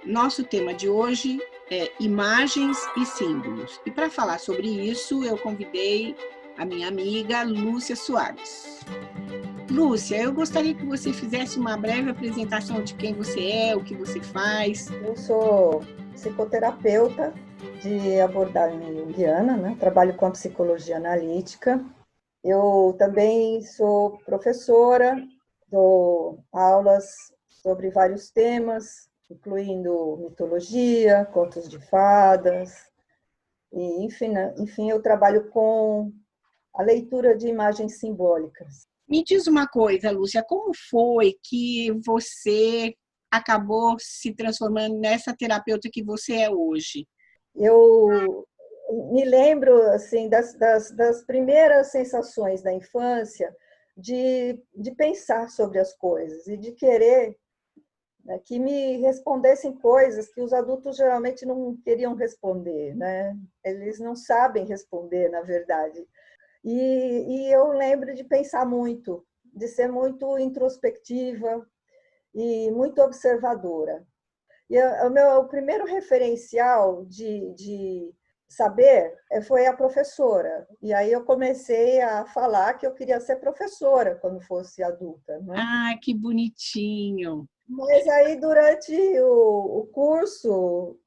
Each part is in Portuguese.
Nosso tema de hoje é imagens e símbolos. E para falar sobre isso, eu convidei a minha amiga Lúcia Soares. Lúcia, eu gostaria que você fizesse uma breve apresentação de quem você é, o que você faz. Eu sou psicoterapeuta de abordagem junguiana, né? Trabalho com a psicologia analítica. Eu também sou professora, dou aulas sobre vários temas, incluindo mitologia, contos de fadas, e enfim, eu trabalho com a leitura de imagens simbólicas. Me diz uma coisa, Lúcia, como foi que você acabou se transformando nessa terapeuta que você é hoje? Eu me lembro assim das primeiras sensações da infância de pensar sobre as coisas e de querer, né, que me respondessem coisas que os adultos geralmente não queriam responder, né? Eles não sabem responder, na verdade. E eu lembro de pensar muito, de ser muito introspectiva e muito observadora. E o meu primeiro referencial de saber foi a professora. E aí eu comecei a falar que eu queria ser professora quando fosse adulta, né? Ah, que bonitinho! Mas aí, durante o curso,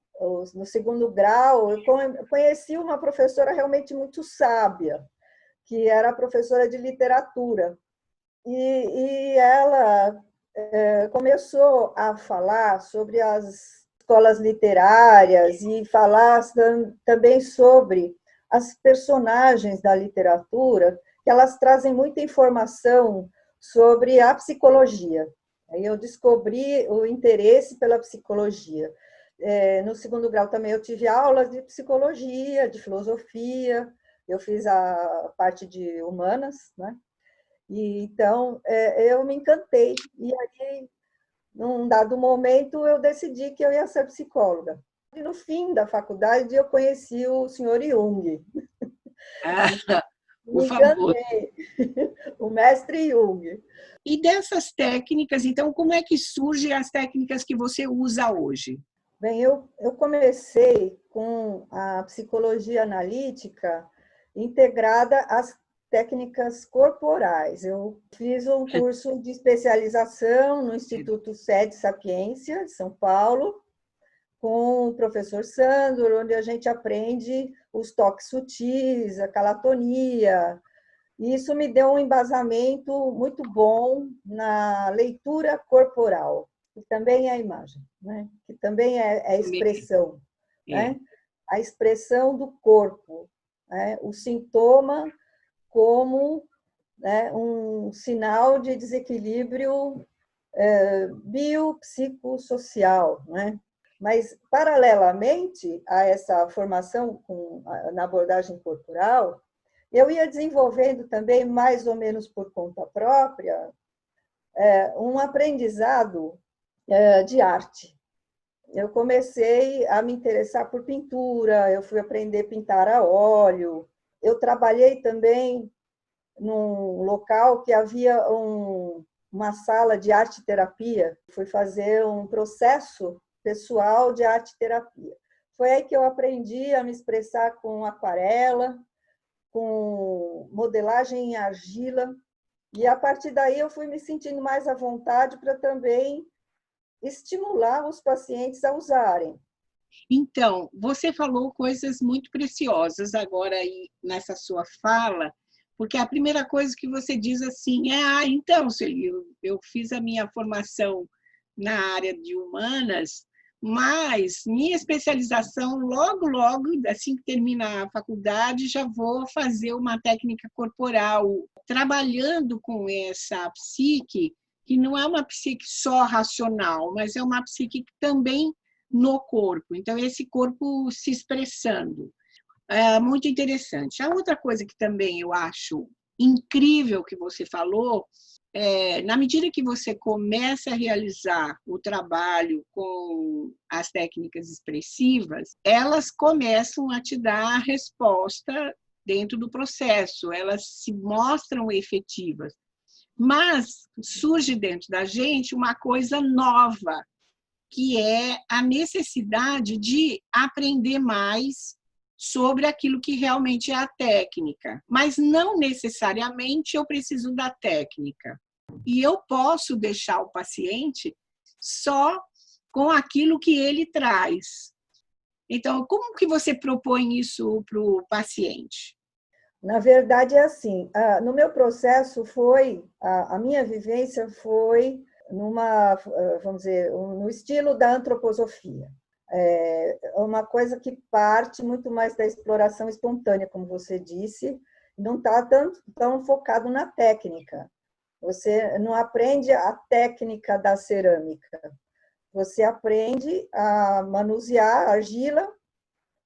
no segundo grau, eu conheci uma professora realmente muito sábia, que era a professora de literatura. E ela começou a falar sobre as escolas literárias e falar também sobre as personagens da literatura, que elas trazem muita informação sobre a psicologia. Aí eu descobri o interesse pela psicologia. No segundo grau também eu tive aulas de psicologia, de filosofia, eu fiz a parte de humanas, né? E, então, eu me encantei. E aí, num dado momento, eu decidi que eu ia ser psicóloga. E no fim da faculdade, eu conheci o senhor Jung. Ah, por Me favor. encantei. O mestre Jung. E dessas técnicas, então, como é que surgem as técnicas que você usa hoje? Bem, eu comecei com a psicologia analítica integrada às técnicas corporais. Eu fiz um curso de especialização no Instituto Sede Sapiência, de São Paulo, com o professor Sandro, onde a gente aprende os toques sutis, a calatonia. E isso me deu um embasamento muito bom na leitura corporal, que também é a imagem, né? Que também é a expressão, É. né? A expressão do corpo, né? O sintoma como, né, um sinal de desequilíbrio biopsicossocial, né? Mas, paralelamente a essa formação na abordagem corporal, eu ia desenvolvendo também, mais ou menos por conta própria, um aprendizado de arte. Eu comecei a me interessar por pintura, eu fui aprender a pintar a óleo. Eu trabalhei também num local que havia uma sala de arte-terapia. Fui fazer um processo pessoal de arte-terapia. Foi aí que eu aprendi a me expressar com aquarela, com modelagem em argila, e a partir daí eu fui me sentindo mais à vontade para também estimular os pacientes a usarem. Então, você falou coisas muito preciosas agora aí nessa sua fala, porque a primeira coisa que você diz assim é: então, Sueli, eu fiz a minha formação na área de humanas, mas minha especialização, logo, assim que termina a faculdade, já vou fazer uma técnica corporal, trabalhando com essa psique, que não é uma psique só racional, mas é uma psique que também no corpo. Então, esse corpo se expressando. É muito interessante. A outra coisa que também eu acho incrível que você falou, na medida que você começa a realizar o trabalho com as técnicas expressivas, elas começam a te dar a resposta dentro do processo, elas se mostram efetivas. Mas surge dentro da gente uma coisa nova, que é a necessidade de aprender mais sobre aquilo que realmente é a técnica, mas não necessariamente eu preciso da técnica. E eu posso deixar o paciente só com aquilo que ele traz. Então, como que você propõe isso para o paciente? Na verdade, é assim, no meu processo a minha vivência foi vamos dizer, no estilo da antroposofia. É uma coisa que parte muito mais da exploração espontânea, como você disse, não está tão focado na técnica. Você não aprende a técnica da cerâmica, você aprende a manusear a argila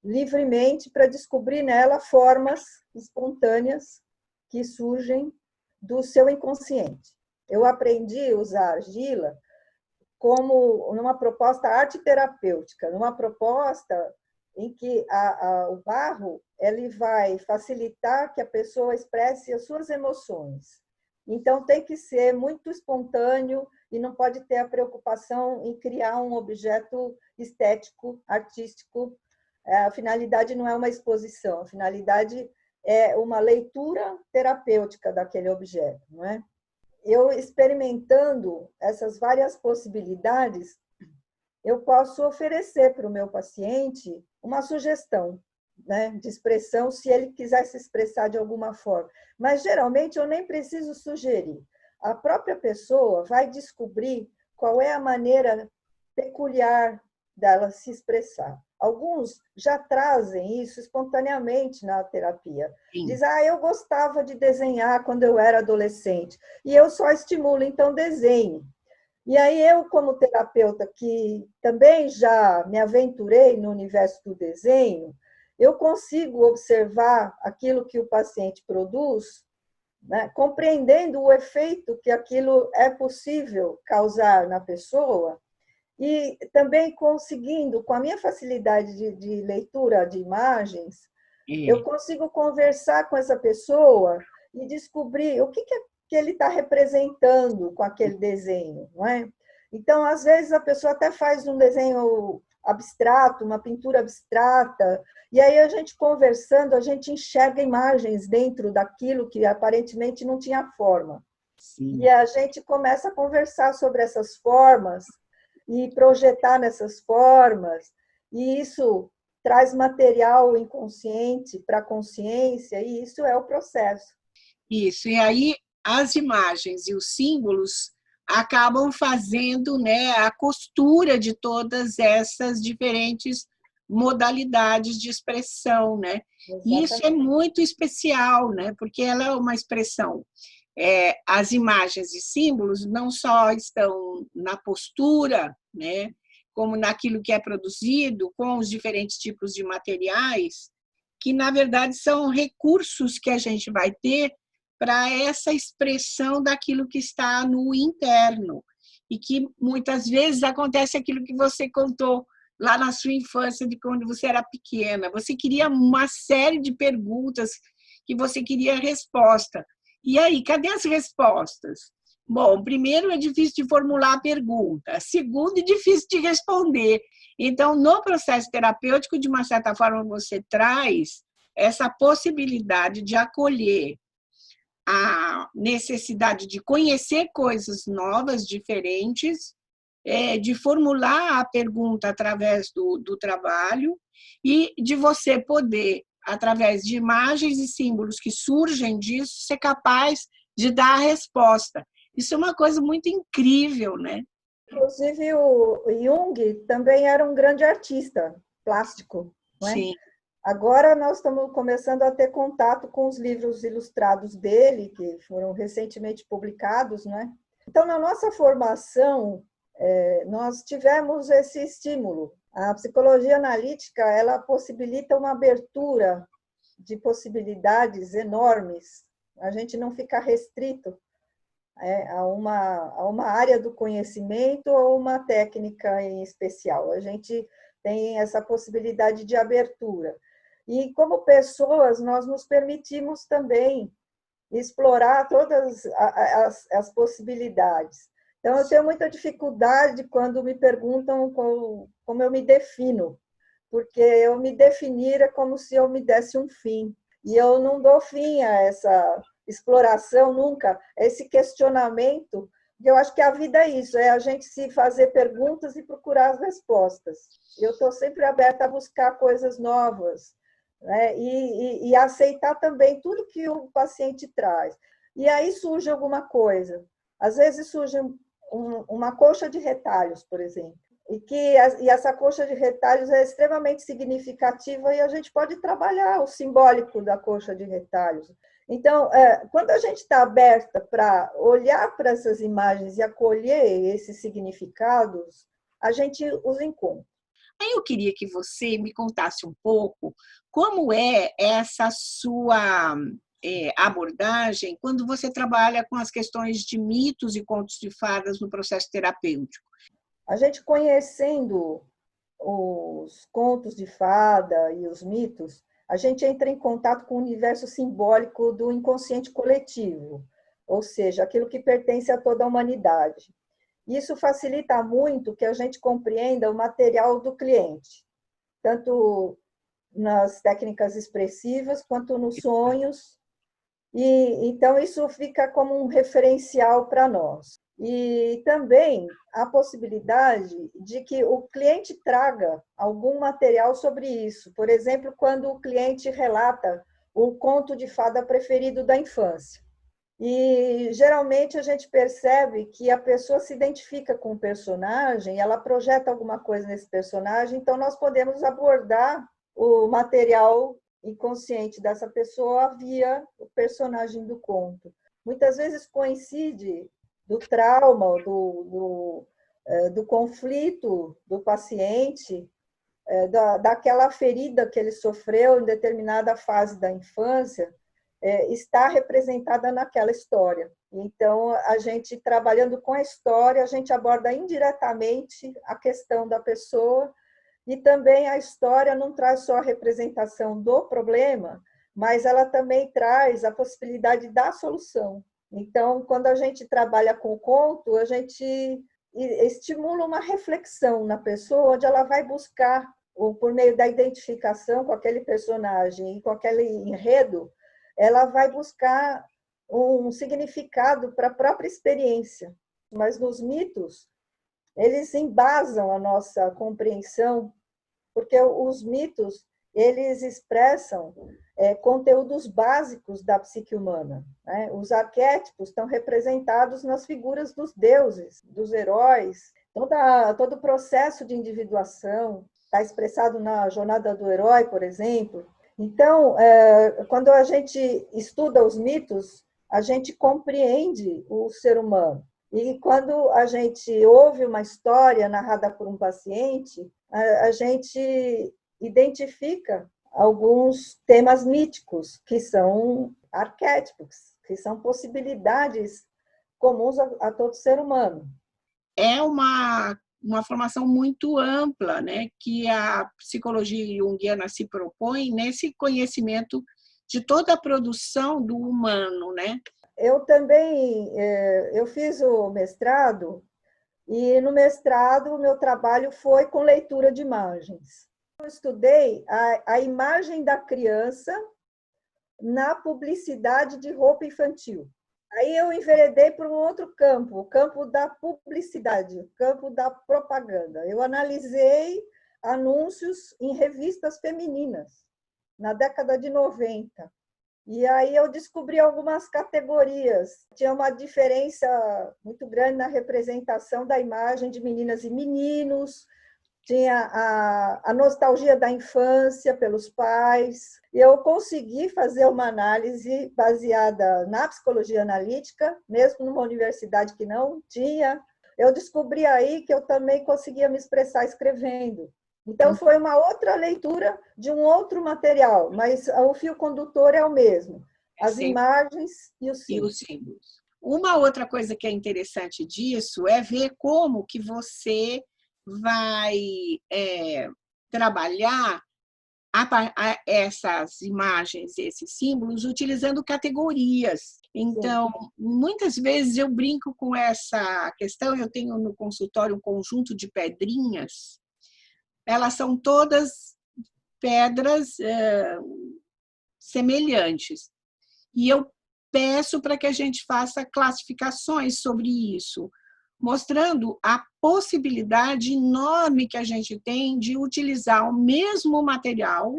livremente para descobrir nela formas espontâneas que surgem do seu inconsciente. Eu aprendi a usar argila como numa proposta arte-terapêutica, numa proposta em que o barro ele vai facilitar que a pessoa expresse as suas emoções. Então, tem que ser muito espontâneo e não pode ter a preocupação em criar um objeto estético, artístico. A finalidade não é uma exposição, a finalidade é uma leitura terapêutica daquele objeto, não é? Eu experimentando essas várias possibilidades, eu posso oferecer para o meu paciente uma sugestão, né, de expressão, se ele quiser se expressar de alguma forma. Mas, geralmente, eu nem preciso sugerir. A própria pessoa vai descobrir qual é a maneira peculiar dela se expressar. Alguns já trazem isso espontaneamente na terapia. Sim. Diz, eu gostava de desenhar quando eu era adolescente. E eu só estimulo, então desenhe. E aí eu, como terapeuta, que também já me aventurei no universo do desenho, eu consigo observar aquilo que o paciente produz, né, compreendendo o efeito que aquilo é possível causar na pessoa, e também conseguindo, com a minha facilidade de leitura de imagens, eu consigo conversar com essa pessoa e descobrir o que ele está representando com aquele desenho, não é? Então, às vezes, a pessoa até faz um desenho abstrato, uma pintura abstrata, e aí a gente conversando, a gente enxerga imagens dentro daquilo que aparentemente não tinha forma. Sim. E a gente começa a conversar sobre essas formas e projetar nessas formas, e isso traz material inconsciente para a consciência, e isso é o processo. Isso, e aí as imagens e os símbolos acabam fazendo, né, a costura de todas essas diferentes modalidades de expressão, né? E isso é muito especial, né? Porque ela é uma expressão. As imagens e símbolos não só estão na postura, né, como naquilo que é produzido com os diferentes tipos de materiais, que, na verdade, são recursos que a gente vai ter para essa expressão daquilo que está no interno. E que, muitas vezes, acontece aquilo que você contou lá na sua infância, de quando você era pequena. Você queria uma série de perguntas que você queria resposta. E aí, cadê as respostas? Bom, primeiro, é difícil de formular a pergunta. Segundo, é difícil de responder. Então, no processo terapêutico, de uma certa forma, você traz essa possibilidade de acolher a necessidade de conhecer coisas novas, diferentes, de formular a pergunta através do trabalho e de você poder, através de imagens e símbolos que surgem disso, ser capaz de dar a resposta. Isso é uma coisa muito incrível, né? Inclusive, o Jung também era um grande artista plástico, não é? Sim. Agora nós estamos começando a ter contato com os livros ilustrados dele, que foram recentemente publicados, não é? Então, na nossa formação, nós tivemos esse estímulo. A psicologia analítica, ela possibilita uma abertura de possibilidades enormes. A gente não fica restrito a uma área do conhecimento ou uma técnica em especial. A gente tem essa possibilidade de abertura. E, como pessoas, nós nos permitimos também explorar todas as possibilidades. Então, eu tenho muita dificuldade quando me perguntam como eu me defino, porque eu me definir é como se eu me desse um fim. E eu não dou fim a essa exploração nunca, a esse questionamento, porque eu acho que a vida é isso, é a gente se fazer perguntas e procurar as respostas. Eu estou sempre aberta a buscar coisas novas, né? E aceitar também tudo que o paciente traz. E aí surge alguma coisa. Às vezes surge uma coxa de retalhos, por exemplo, e essa coxa de retalhos é extremamente significativa e a gente pode trabalhar o simbólico da coxa de retalhos. Então, quando a gente está aberta para olhar para essas imagens e acolher esses significados, a gente os encontra. Aí eu queria que você me contasse um pouco como é essa sua abordagem quando você trabalha com as questões de mitos e contos de fadas no processo terapêutico. A gente conhecendo os contos de fada e os mitos, a gente entra em contato com o universo simbólico do inconsciente coletivo, ou seja, aquilo que pertence a toda a humanidade. Isso facilita muito que a gente compreenda o material do cliente, tanto nas técnicas expressivas quanto nos sonhos. E então isso fica como um referencial para nós. E também a possibilidade de que o cliente traga algum material sobre isso. Por exemplo, quando o cliente relata o conto de fada preferido da infância. E geralmente a gente percebe que a pessoa se identifica com o personagem, ela projeta alguma coisa nesse personagem, então nós podemos abordar o material inconsciente dessa pessoa via o personagem do conto. Muitas vezes coincide do trauma, do conflito do paciente, daquela ferida que ele sofreu em determinada fase da infância, está representada naquela história. Então, a gente, trabalhando com a história, a gente aborda indiretamente a questão da pessoa e também a história não traz só a representação do problema, mas ela também traz a possibilidade da solução. Então, quando a gente trabalha com o conto, a gente estimula uma reflexão na pessoa, onde ela vai buscar, por meio da identificação com aquele personagem e com aquele enredo, ela vai buscar um significado para a própria experiência. Mas nos mitos, eles embasam a nossa compreensão, porque os mitos, eles expressam conteúdos básicos da psique humana, né? Os arquétipos estão representados nas figuras dos deuses, dos heróis. Todo o processo de individuação está expressado na jornada do herói, por exemplo. Então, quando a gente estuda os mitos, a gente compreende o ser humano. E quando a gente ouve uma história narrada por um paciente, a gente identifica alguns temas míticos, que são arquétipos, que são possibilidades comuns a todo ser humano. É uma formação muito ampla, né, que a psicologia junguiana se propõe nesse conhecimento de toda a produção do humano, né? Eu também eu fiz o mestrado, e no mestrado o meu trabalho foi com leitura de imagens. Eu estudei a imagem da criança na publicidade de roupa infantil. Aí eu enveredei para um outro campo, o campo da publicidade, o campo da propaganda. Eu analisei anúncios em revistas femininas, na década de 90. E aí eu descobri algumas categorias. Tinha uma diferença muito grande na representação da imagem de meninas e meninos, tinha a nostalgia da infância pelos pais. E eu consegui fazer uma análise baseada na psicologia analítica, mesmo numa universidade que não tinha. Eu descobri aí que eu também conseguia me expressar escrevendo. Então, foi uma outra leitura de um outro material, mas o fio condutor é o mesmo, as imagens e os símbolos. Uma outra coisa que é interessante disso é ver como que você vai trabalhar essas imagens, esses símbolos, utilizando categorias. Então, muitas vezes eu brinco com essa questão, eu tenho no consultório um conjunto de pedrinhas, elas são todas pedras semelhantes. E eu peço para que a gente faça classificações sobre isso, mostrando a possibilidade enorme que a gente tem de utilizar o mesmo material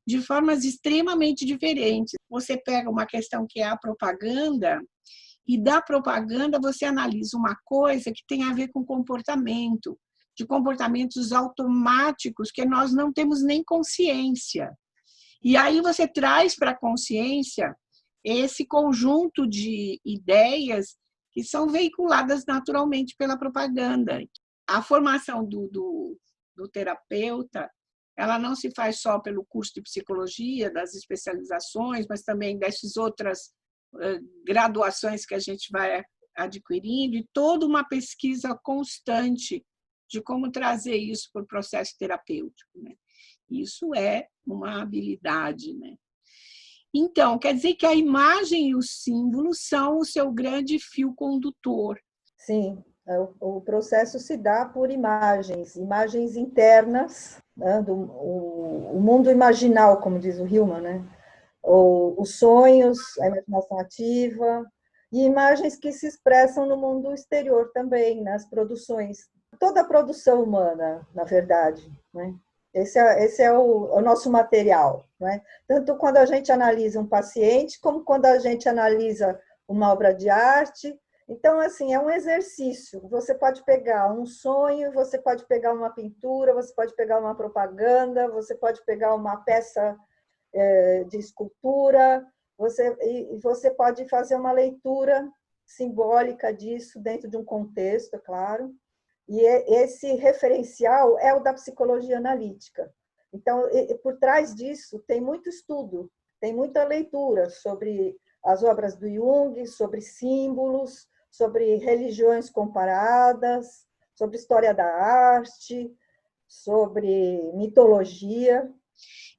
de formas extremamente diferentes. Você pega uma questão que é a propaganda, e da propaganda você analisa uma coisa que tem a ver com comportamento, de comportamentos automáticos que nós não temos nem consciência. E aí você traz para a consciência esse conjunto de ideias que são veiculadas naturalmente pela propaganda. A formação do terapeuta, ela não se faz só pelo curso de psicologia, das especializações, mas também dessas outras graduações que a gente vai adquirindo, e toda uma pesquisa constante de como trazer isso para o processo terapêutico, né? Isso é uma habilidade, né? Então, quer dizer que a imagem e os símbolos são o seu grande fio condutor. Sim, o processo se dá por imagens internas, né, o mundo imaginal, como diz o Hillman, né? Os sonhos, a imaginação ativa, e imagens que se expressam no mundo exterior também, nas produções. Toda a produção humana, na verdade, né? Esse é o nosso material, né? Tanto quando a gente analisa um paciente, como quando a gente analisa uma obra de arte. Então, assim, é um exercício. Você pode pegar um sonho, você pode pegar uma pintura, você pode pegar uma propaganda, você pode pegar uma peça de escultura, você pode fazer uma leitura simbólica disso dentro de um contexto, é claro. E esse referencial é o da psicologia analítica. Então, por trás disso, tem muito estudo, tem muita leitura sobre as obras do Jung, sobre símbolos, sobre religiões comparadas, sobre história da arte, sobre mitologia.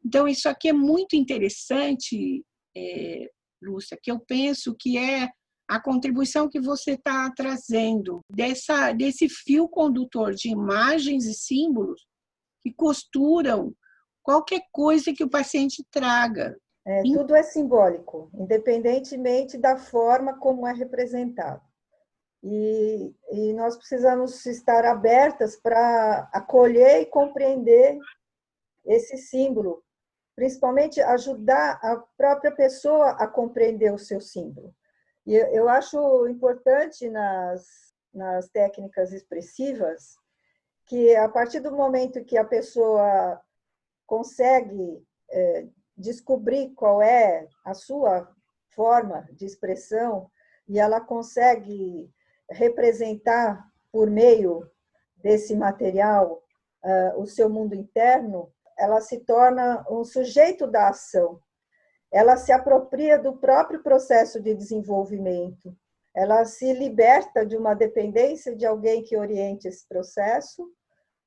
Então, isso aqui é muito interessante, Lúcia, que eu penso que é a contribuição que você está trazendo desse fio condutor de imagens e símbolos que costuram qualquer coisa que o paciente traga. Tudo é simbólico, independentemente da forma como é representado. E nós precisamos estar abertas para acolher e compreender esse símbolo, principalmente ajudar a própria pessoa a compreender o seu símbolo. E eu acho importante nas técnicas expressivas que, a partir do momento que a pessoa consegue descobrir qual é a sua forma de expressão e ela consegue representar por meio desse material o seu mundo interno, ela se torna um sujeito da ação. Ela se apropria do próprio processo de desenvolvimento. Ela se liberta de uma dependência de alguém que oriente esse processo,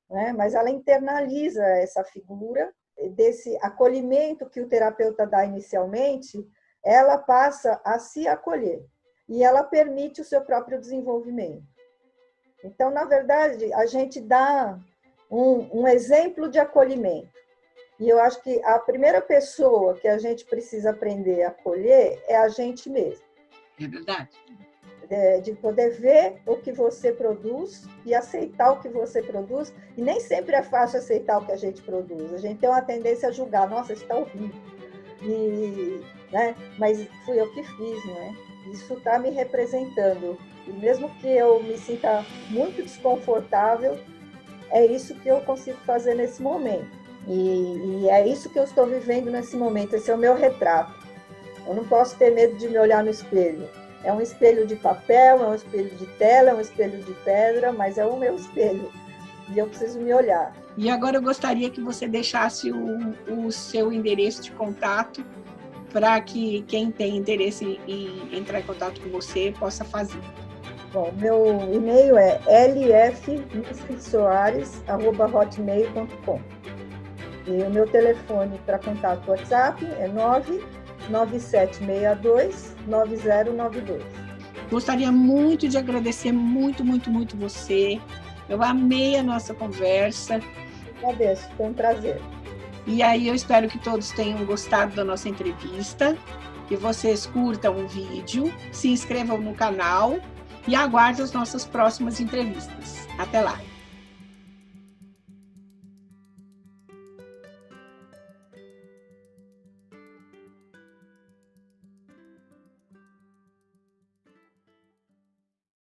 né? Mas ela internaliza essa figura, desse acolhimento que o terapeuta dá inicialmente, ela passa a se acolher e ela permite o seu próprio desenvolvimento. Então, na verdade, a gente dá um exemplo de acolhimento. E eu acho que a primeira pessoa que a gente precisa aprender a acolher é a gente mesmo. É verdade. De poder ver o que você produz e aceitar o que você produz. E nem sempre é fácil aceitar o que a gente produz. A gente tem uma tendência a julgar, nossa, isso está horrível. Né? Mas fui eu que fiz, né? Isso está me representando. E mesmo que eu me sinta muito desconfortável, é isso que eu consigo fazer nesse momento. E é isso que eu estou vivendo nesse momento. Esse é o meu retrato. Eu não posso ter medo de me olhar no espelho. É um espelho de papel, é um espelho de tela, é um espelho de pedra, mas é o meu espelho. E eu preciso me olhar. E agora eu gostaria que você deixasse o seu endereço de contato para que quem tem interesse em entrar em contato com você possa fazer. Bom, meu e-mail é lfsoares@hotmail.com. E o meu telefone para contato WhatsApp é 99762-9092. Gostaria muito de agradecer muito você. Eu amei a nossa conversa. Agradeço, foi um prazer. E aí eu espero que todos tenham gostado da nossa entrevista, que vocês curtam o vídeo, se inscrevam no canal e aguardem as nossas próximas entrevistas. Até lá!